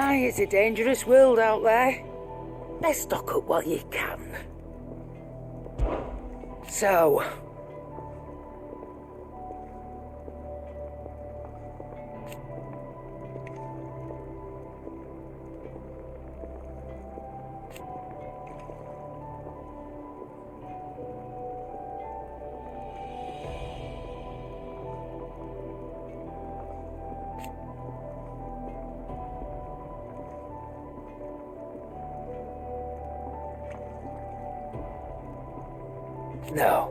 Aye, it's a dangerous world out there. Best stock up while you can. So... No.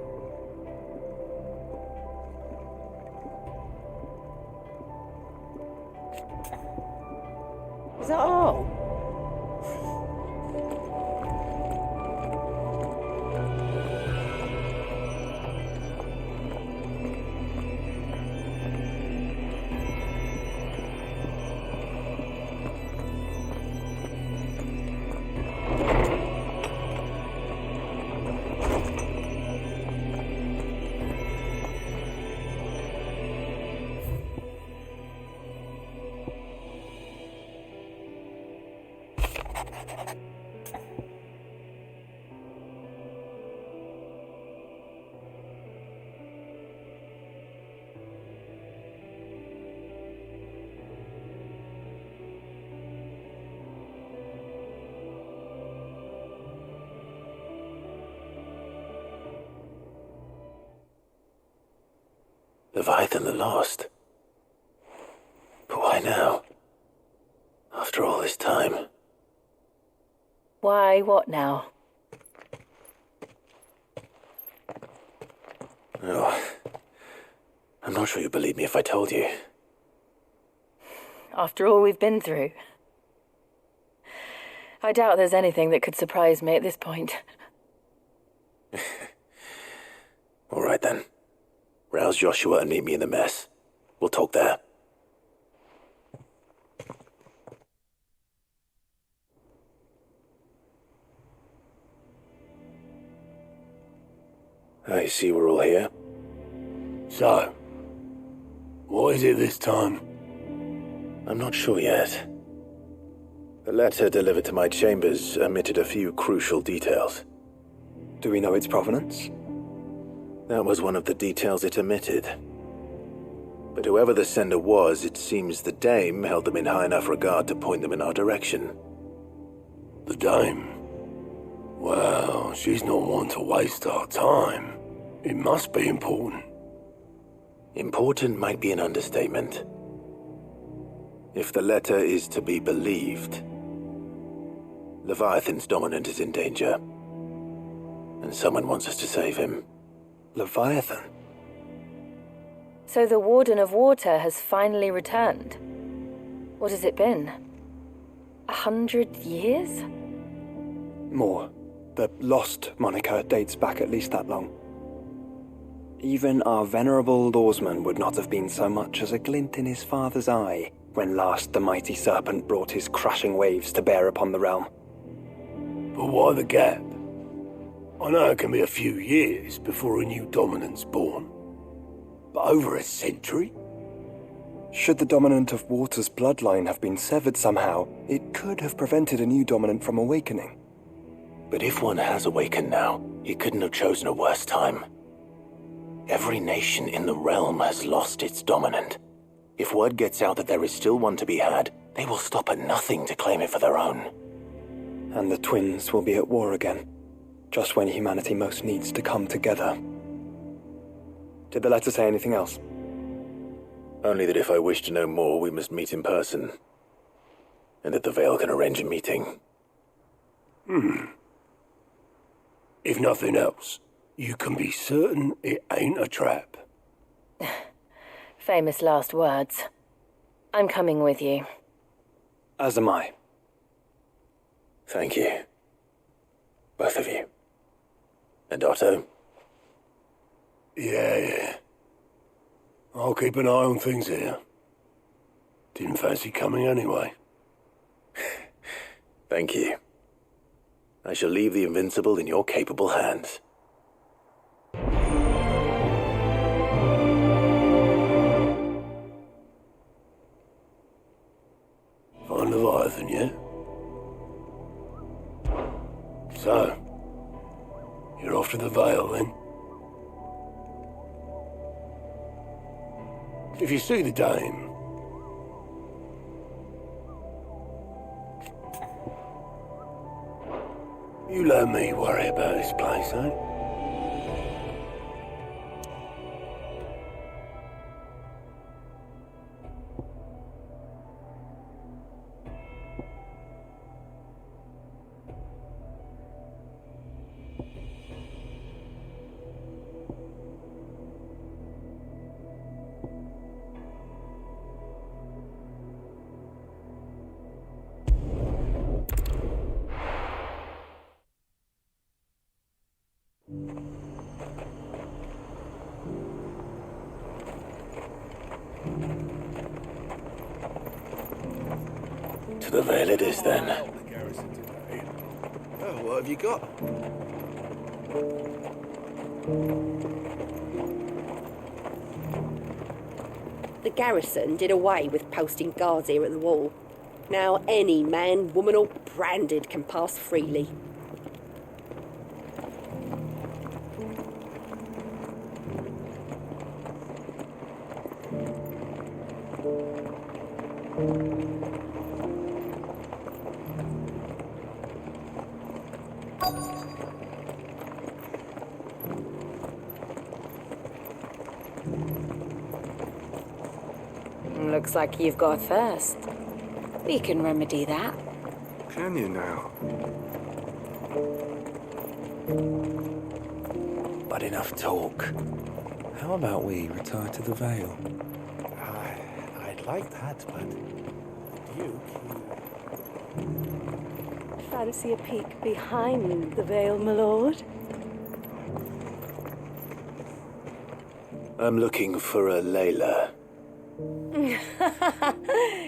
Is that all? Leviathan the Lost. But why now? After all this time. Why, what now? Oh, I'm not sure you'd believe me if I told you. After all we've been through. I doubt there's anything that could surprise me at this point. All right then. Rouse Joshua and meet me in the mess. We'll talk there. I see we're all here. So, what is it this time? I'm not sure yet. The letter delivered to my chambers omitted a few crucial details. Do we know its provenance? That was one of the details it omitted. But whoever the sender was, it seems the dame held them in high enough regard to point them in our direction. The dame? Well, she's not one to waste our time. It must be important. Important might be an understatement. If the letter is to be believed, Leviathan's dominant is in danger. And someone wants us to save him. Leviathan? So the Warden of Water has finally returned. What has it been? 100 years? More. The Lost moniker dates back at least that long. Even our venerable lawsman would not have been so much as a glint in his father's eye when last the mighty serpent brought his crushing waves to bear upon the realm. But why the gap? I know it can be a few years before a new dominant's born. But over a century? Should the dominant of Water's bloodline have been severed somehow, it could have prevented a new dominant from awakening. But if one has awakened now, he couldn't have chosen a worse time. Every nation in the realm has lost its dominant. If word gets out that there is still one to be had, they will stop at nothing to claim it for their own. And the twins will be at war again, just when humanity most needs to come together. Did the letter say anything else? Only that if I wish to know more, we must meet in person. And that the Veil can arrange a meeting. If nothing else, you can be certain it ain't a trap. Famous last words. I'm coming with you. As am I. Thank you. Both of you. And Otto? Yeah. I'll keep an eye on things here. Didn't fancy coming anyway. Thank you. I shall leave the Invincible in your capable hands. Find Leviathan, Vale, then. If you see the dame, you let me worry about this place, eh? To the Vale it is, then. Oh, what have you got? The garrison did away with posting guards here at the wall. Now any man, woman or branded can pass freely. Looks like you've got thirst. We can remedy that. Can you now? But enough talk. How about we retire to the Vale? I'd like that, but the Duke... Fancy a peek behind the veil, my lord? I'm looking for a Layla.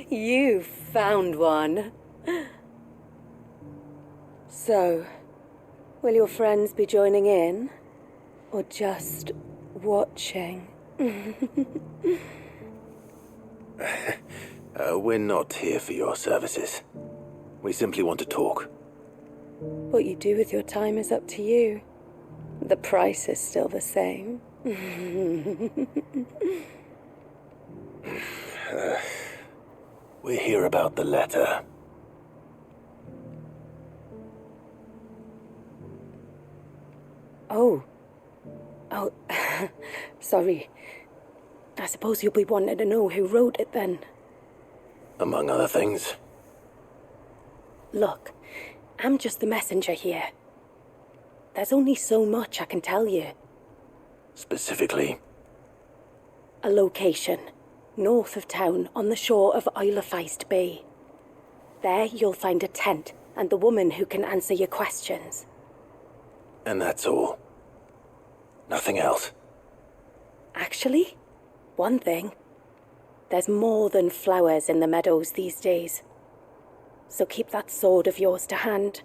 You found one. So, will your friends be joining in? Or just watching? We're not here for your services. We simply want to talk. What you do with your time is up to you. The price is still the same. We're here about the letter. Oh, sorry. I suppose you'll be wanting to know who wrote it then. Among other things. Look, I'm just the messenger here. There's only so much I can tell you. Specifically? A location, north of town, on the shore of 𝚁𝙗𝚃. There you'll find a tent and the woman who can answer your questions. And that's all? Nothing else? Actually, one thing. There's more than flowers in the meadows these days. So keep that sword of yours to hand.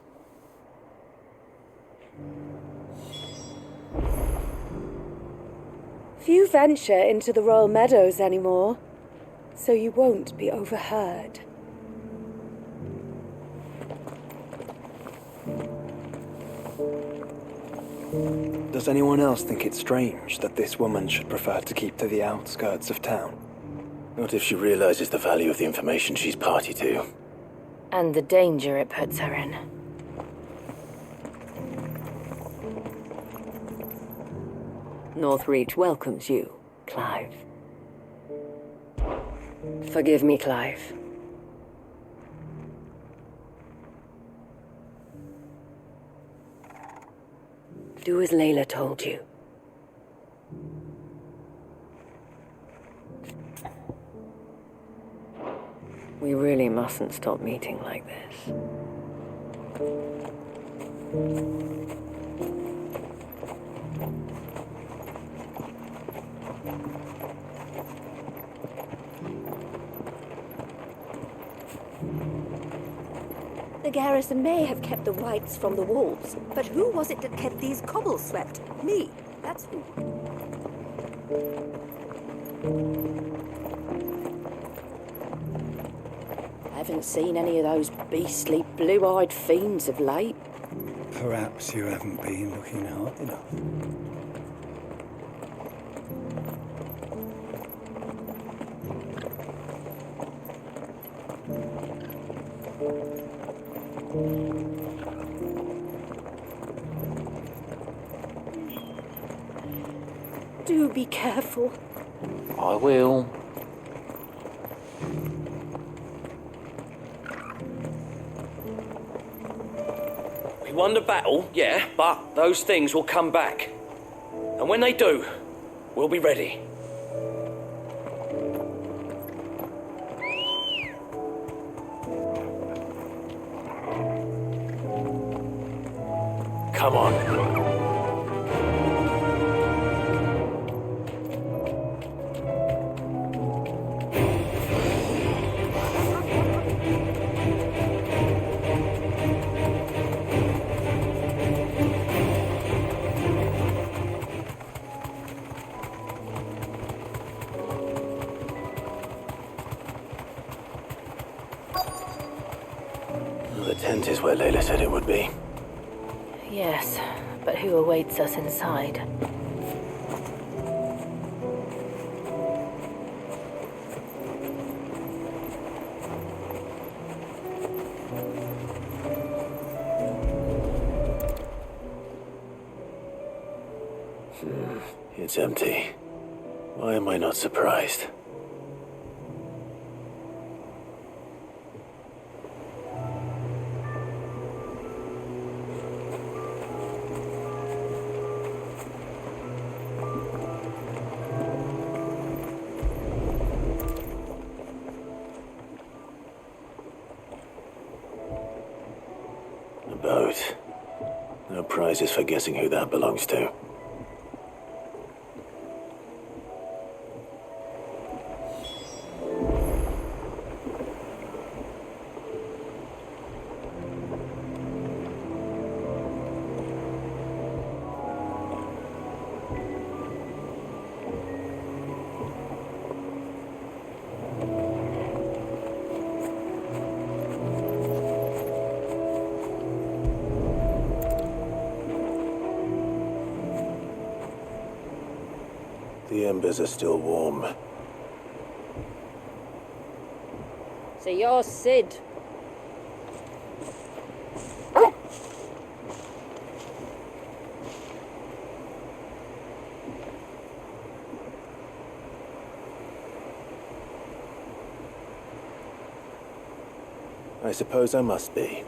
Few venture into the royal meadows anymore, so you won't be overheard. Does anyone else think it strange that this woman should prefer to keep to the outskirts of town? What if she realizes the value of the information she's party to? And the danger it puts her in. Northreach welcomes you, Clive. Forgive me, Clive. Do as Layla told you. We really mustn't stop meeting like this. The garrison may have kept the whites from the wolves, but who was it that kept these cobbles swept? Me. That's who. I haven't seen any of those beastly blue-eyed fiends of late. Perhaps you haven't been looking hard enough. Do be careful. I will. We won the battle, yeah, but those things will come back. And when they do, we'll be ready. Come on. The tent is where Layla said it would be. Yes, but who awaits us inside? It's empty. Why am I not surprised? A boat. No prizes for guessing who that belongs to. The embers are still warm. So you're Sid. I suppose I must be.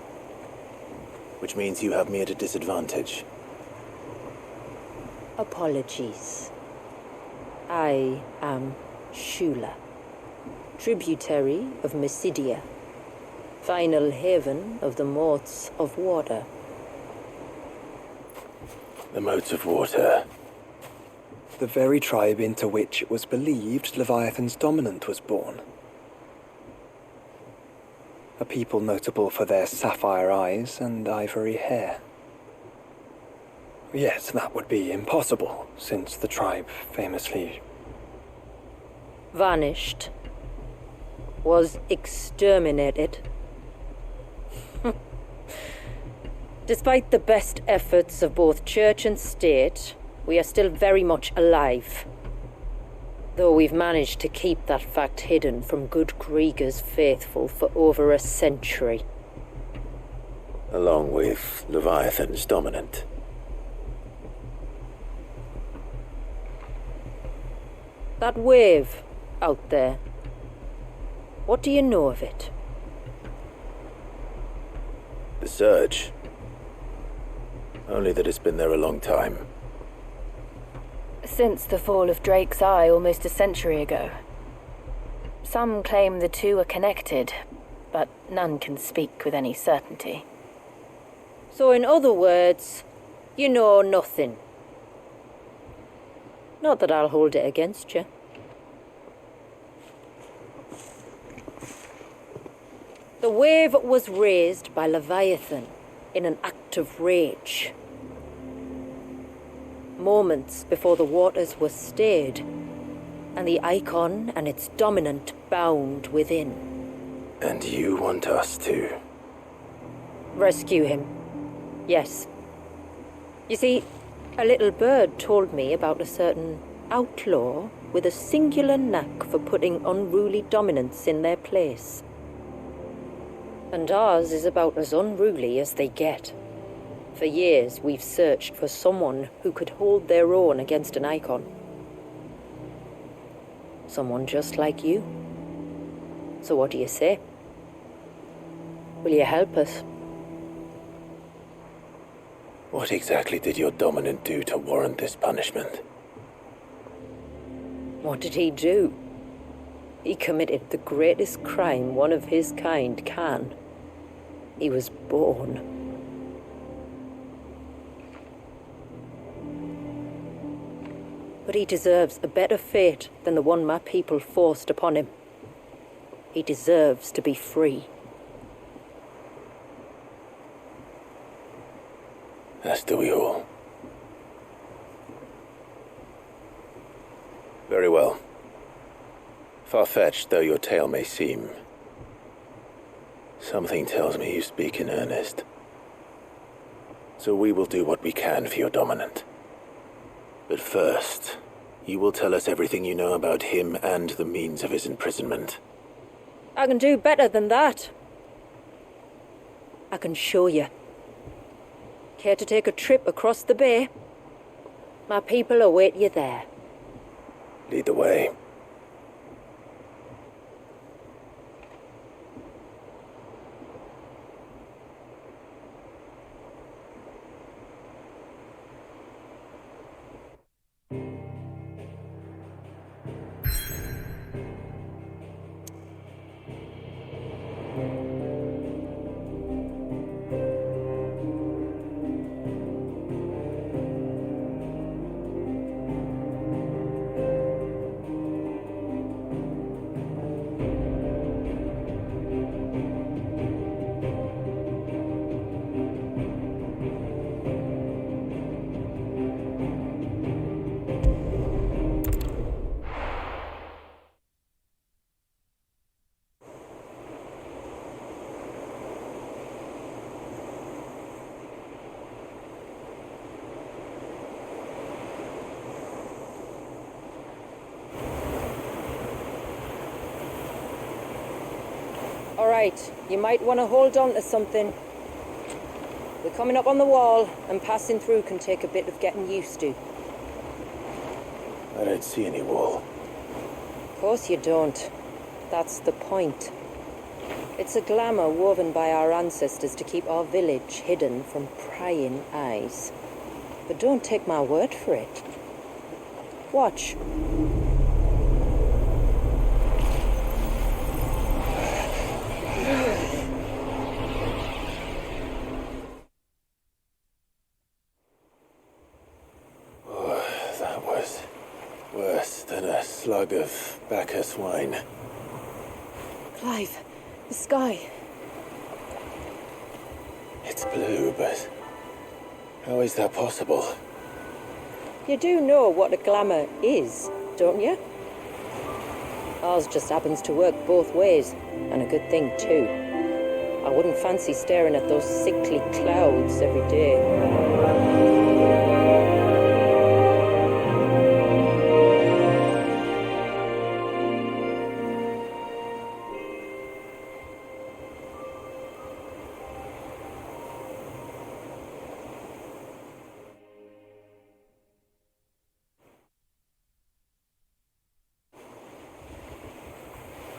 Which means you have me at a disadvantage. Apologies. I am Shula, tributary of Mysidia, final haven of the moats of water. The moats of water. The very tribe into which it was believed Leviathan's dominant was born. A people notable for their sapphire eyes and ivory hair. Yet that would be impossible, since the tribe famously vanished, was exterminated. Despite the best efforts of both church and state, we are still very much alive. Though we've managed to keep that fact hidden from good Kriegers faithful for over a century. Along with Leviathan's dominant. That wave out there, what do you know of it? The surge. Only that it's been there a long time. Since the fall of Drake's Eye almost a century ago. Some claim the two are connected, but none can speak with any certainty. So in other words, you know nothing. Not that I'll hold it against you. The wave was raised by Leviathan in an act of rage. Moments before the waters were stayed, and the icon and its dominant bound within. And you want us to? Rescue him. Yes, You see, a little bird told me about a certain outlaw with a singular knack for putting unruly dominants in their place. And ours is about as unruly as they get. For years, we've searched for someone who could hold their own against an icon. Someone just like you. So what do you say? Will you help us? What exactly did your dominant do to warrant this punishment? What did he do? He committed the greatest crime one of his kind can. He was born. But he deserves a better fate than the one my people forced upon him. He deserves to be free. As do we all. Very well. Far-fetched though your tale may seem, something tells me you speak in earnest. So we will do what we can for your dominant. But first, you will tell us everything you know about him and the means of his imprisonment. I can do better than that. I can show you. Care to take a trip across the bay? My people await you there. Lead the way. All right, you might want to hold on to something. We're coming up on the wall, and passing through can take a bit of getting used to. I don't see any wall. Of course you don't. That's the point. It's a glamour woven by our ancestors to keep our village hidden from prying eyes. But don't take my word for it. Watch. That was worse than a slug of Bacchus wine. Clive, the sky. It's blue, but how is that possible? You do know what a glamour is, don't you? Ours just happens to work both ways, and a good thing too. I wouldn't fancy staring at those sickly clouds every day.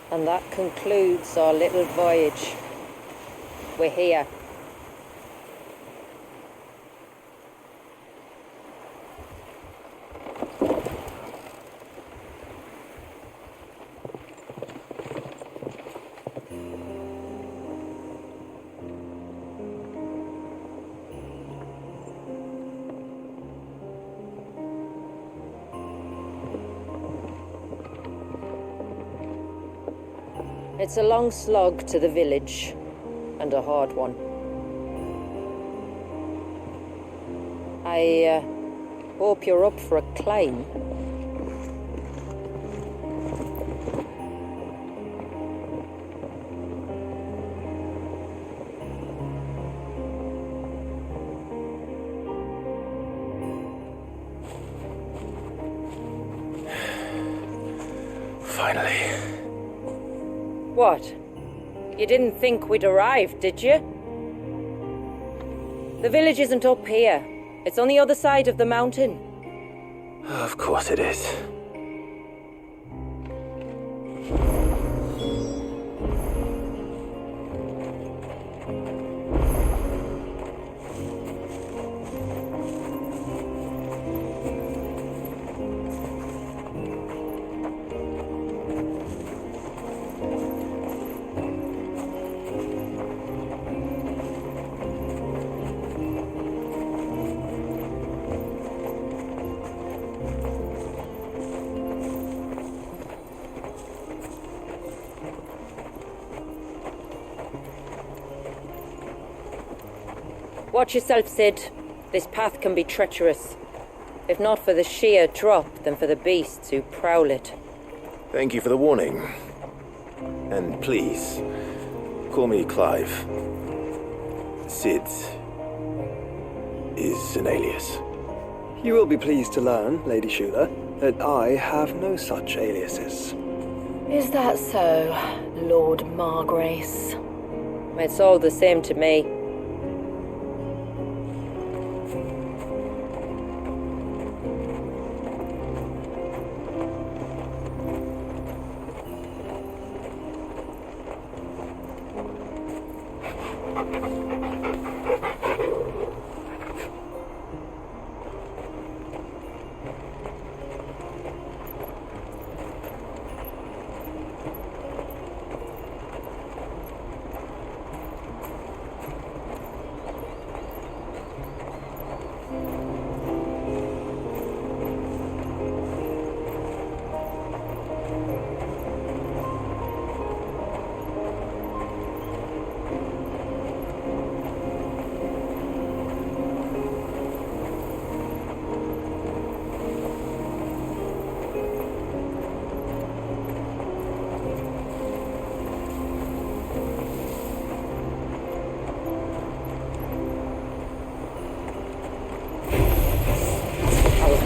And that concludes our little voyage. We're here. It's a long slog to the village, and a hard one. I hope you're up for a climb. Finally. What? You didn't think we'd arrived, did you? The village isn't up here. It's on the other side of the mountain. Of course it is. Watch yourself, Sid. This path can be treacherous. If not for the sheer drop, then for the beasts who prowl it. Thank you for the warning. And please, call me Clive. Sid is an alias. You will be pleased to learn, Lady Shula, that I have no such aliases. Is that so, Lord Margrace? It's all the same to me.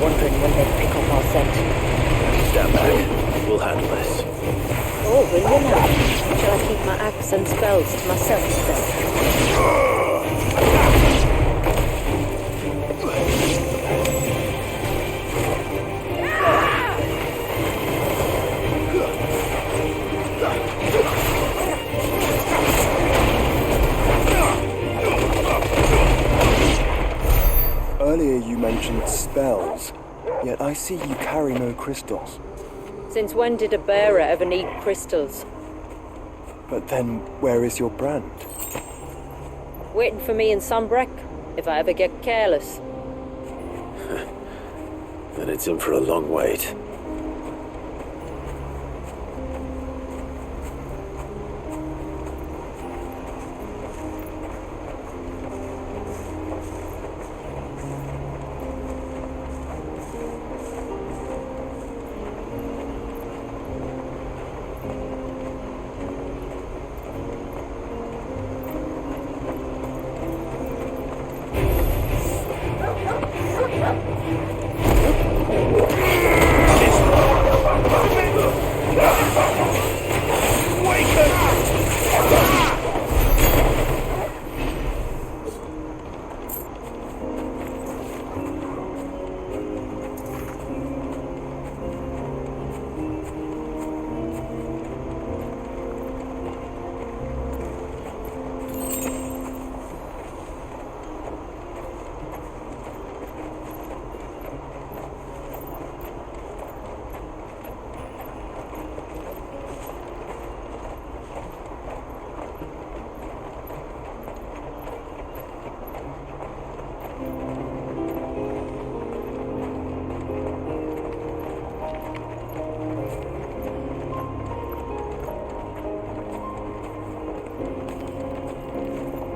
Wondering when they'd pick up our scent. Stand back. We'll handle this. Oh, will you now? Shall I keep my axe and spells to myself instead? Earlier you mentioned spells, yet I see you carry no crystals. Since when did a bearer ever need crystals? But then, where is your brand? Waiting for me in Sunbreck, if I ever get careless. Then it's in for a long wait.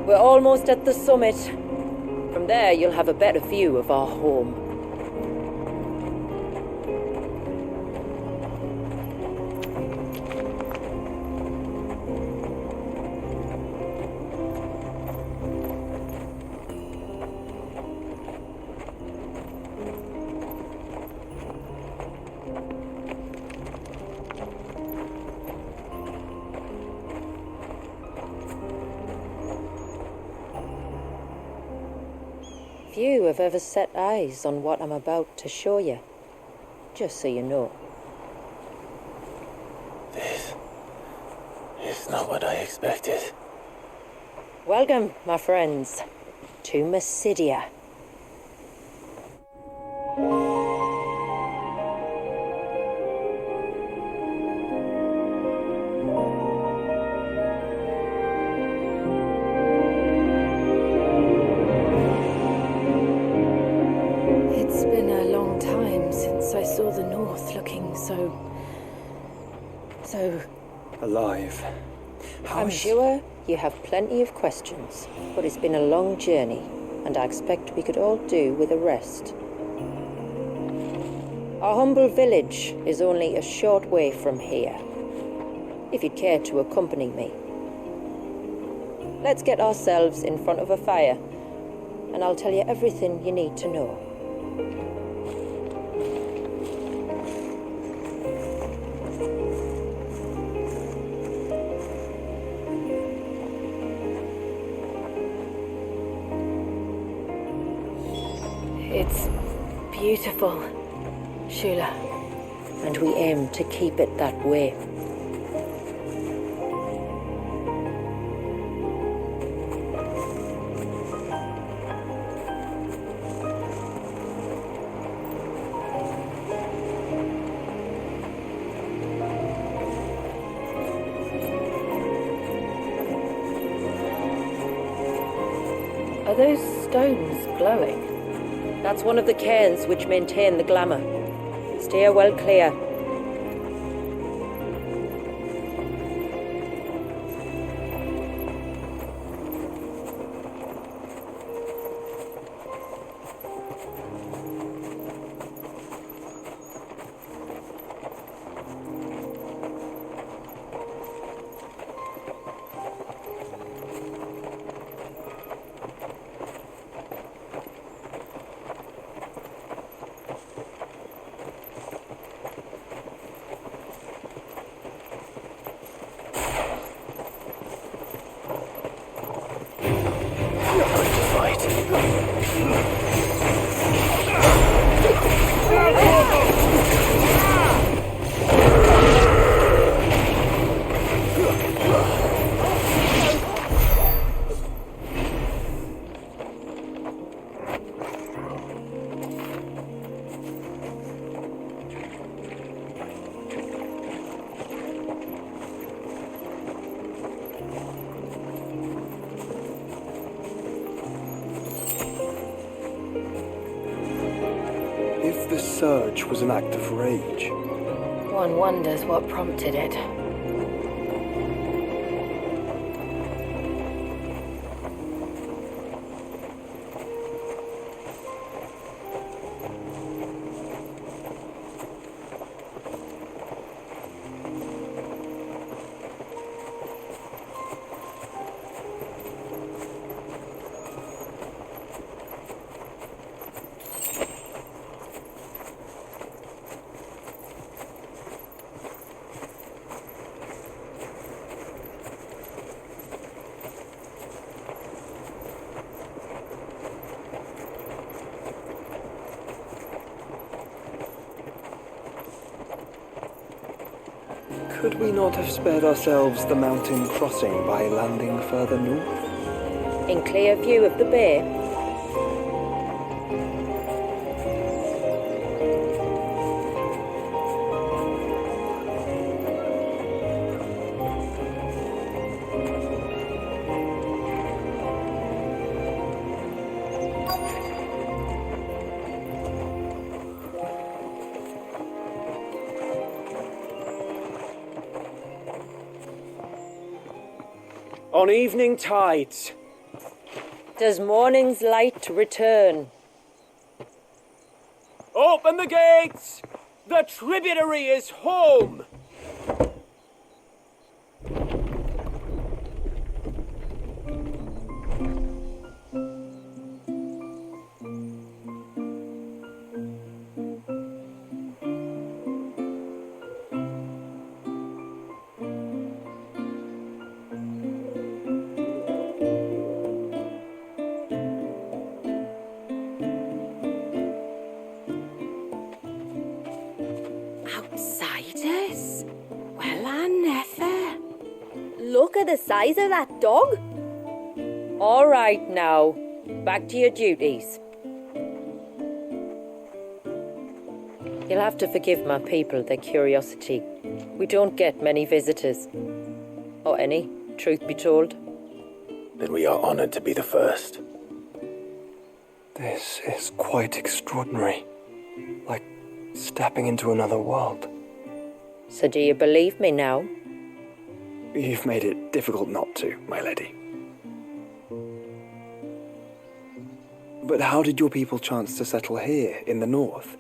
We're almost at the summit. From there, you'll have a better view of our home. Few have ever set eyes on what I'm about to show you. Just so you know. This is not what I expected. Welcome, my friends, to 𝚁𝙸𝚂𝙸. It's been a long time since I saw the North looking so alive. I'm sure you have plenty of questions, but it's been a long journey, and I expect we could all do with a rest. Our humble village is only a short way from here, if you'd care to accompany me. Let's get ourselves in front of a fire, and I'll tell you everything you need to know. It's beautiful, 𝚁𝙸𝚂. And we aim to keep it that way. Are those stones glowing? That's one of the cairns which maintain the glamour. Steer well clear. If the surge was an act of rage, One wonders what prompted it. could we not have spared ourselves the mountain crossing by landing further north? In clear view of the bay. On evening tides, Does morning's light return? open the gates! The tributary is home! Outsiders? Well, I never. Look at the size of that dog. All right now, back to your duties. You'll have to forgive my people their curiosity. We don't get many visitors. Or any, truth be told. Then we are honored to be the first. This is quite extraordinary. Like stepping into another world. So do you believe me now? You've made it difficult not to, my lady. But how did your people chance to settle here in the north?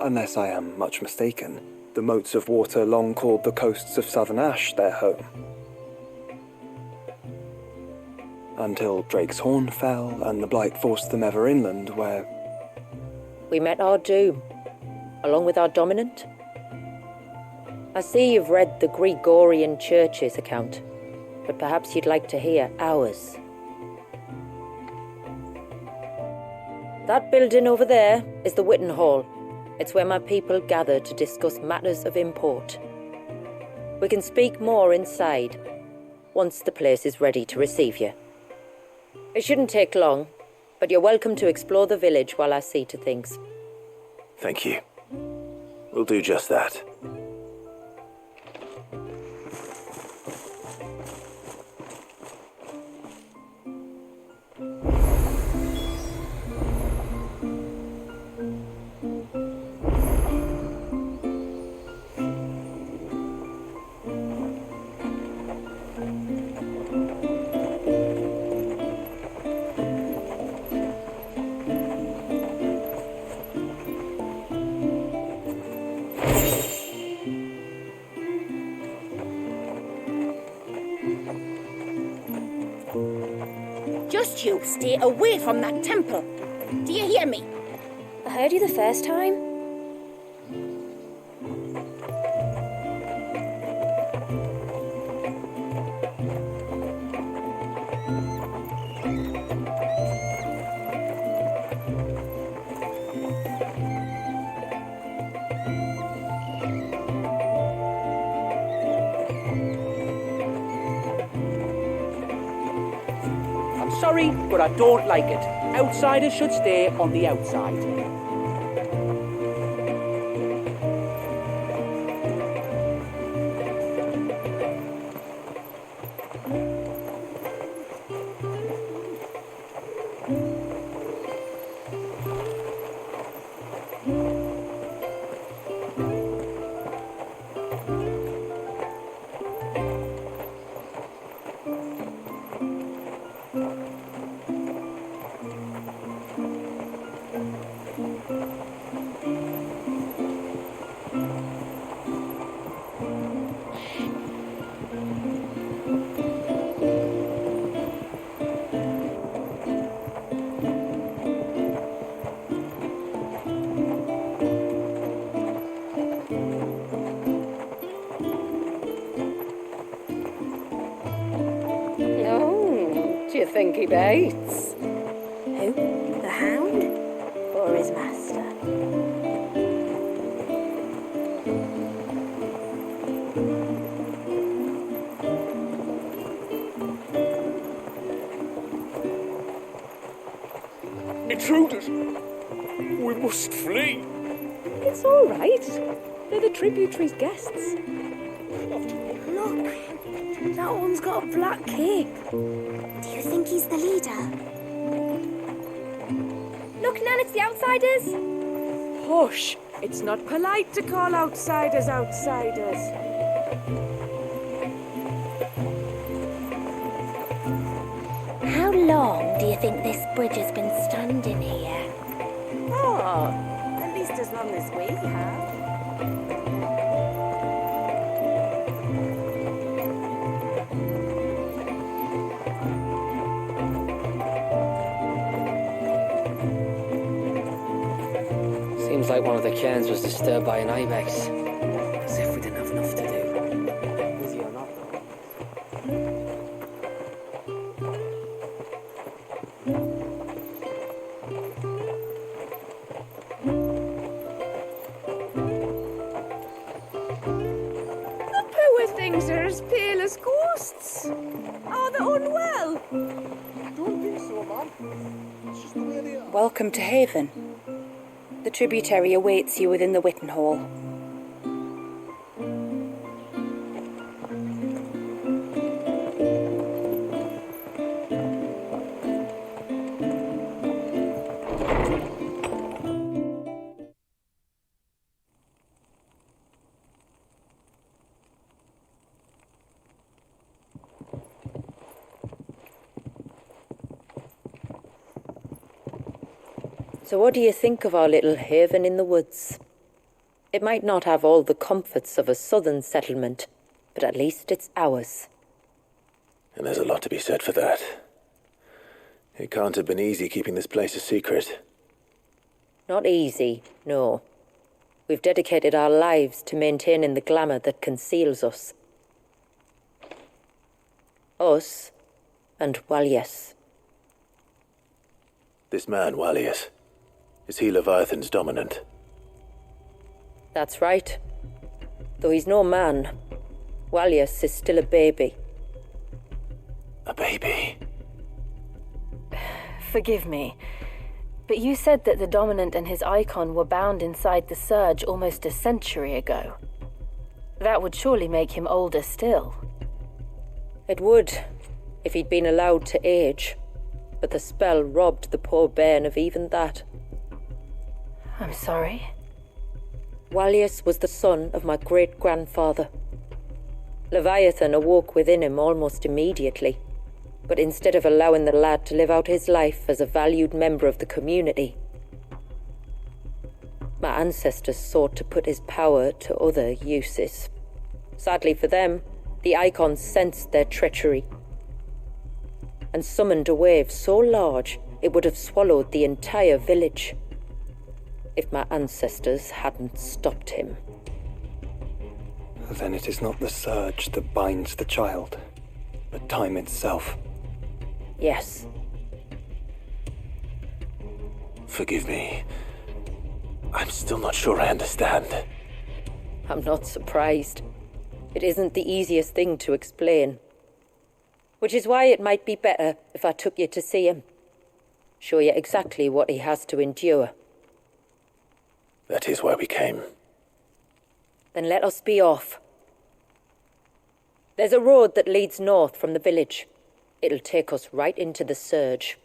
Unless I am much mistaken, the moats of water long called the coasts of southern Ash their home. Until Drake's Horn fell and the Blight forced them ever inland, where... We met our doom, along with our dominant. I see you've read the Gregorian Church's account, but perhaps you'd like to hear ours. That building over there is the Witten Hall. It's where my people gather to discuss matters of import. We can speak more inside, once the place is ready to receive you. It shouldn't take long, but you're welcome to explore the village while I see to things. Thank you. We'll do just that. Just you stay away from that temple. Do you hear me? I heard you the first time. Sorry, but I don't like it. Outsiders should stay on the outside. Do you think he bites? Who? The hound? Or his master? Intruders! We must flee! It's all right. They're the tributary's guests. Look! That one's got a black cape. Do you think he's the leader? Look, Nan, it's the outsiders. Hush! It's not polite to call outsiders outsiders. How long do you think this bridge has been standing here? Oh, at least as long as we have. Seems like one of the cairns was disturbed by an ibex. As if we didn't have enough to do. Busy or not, as pale as ghosts. Are they unwell? Don't think so, Mum. It's just the way they are. Welcome to Haven. The tributary awaits you within the Witten Hall. So what do you think of our little haven in the woods? It might not have all the comforts of a southern settlement, but at least it's ours. And there's a lot to be said for that. It can't have been easy keeping this place a secret. Not easy, no. We've dedicated our lives to maintaining the glamour that conceals us. Us and 𝚁𝙀𝙃. This man, 𝚁𝙀𝙃, is he Leviathan's dominant? That's right. Though he's no man, 𝚁𝙀𝙃 is still a baby. A baby? Forgive me, but you said that the Dominant and his icon were bound inside the Surge almost a century ago. That would surely make him older still. It would, if he'd been allowed to age. But the spell robbed the poor bairn of even that. I'm sorry. 𝚁𝙀𝙃 was the son of my great-grandfather. Leviathan awoke within him almost immediately, but instead of allowing the lad to live out his life as a valued member of the community, my ancestors sought to put his power to other uses. Sadly for them, the icons sensed their treachery and summoned a wave so large it would have swallowed the entire village if my ancestors hadn't stopped him. Then it is not the surge that binds the child, but time itself. Yes. Forgive me. I'm still not sure I understand. I'm not surprised. It isn't the easiest thing to explain. Which is why it might be better if I took you to see him. Show you exactly what he has to endure. That is why we came. Then let us be off. There's a road that leads north from the village. It'll take us right into the Surge.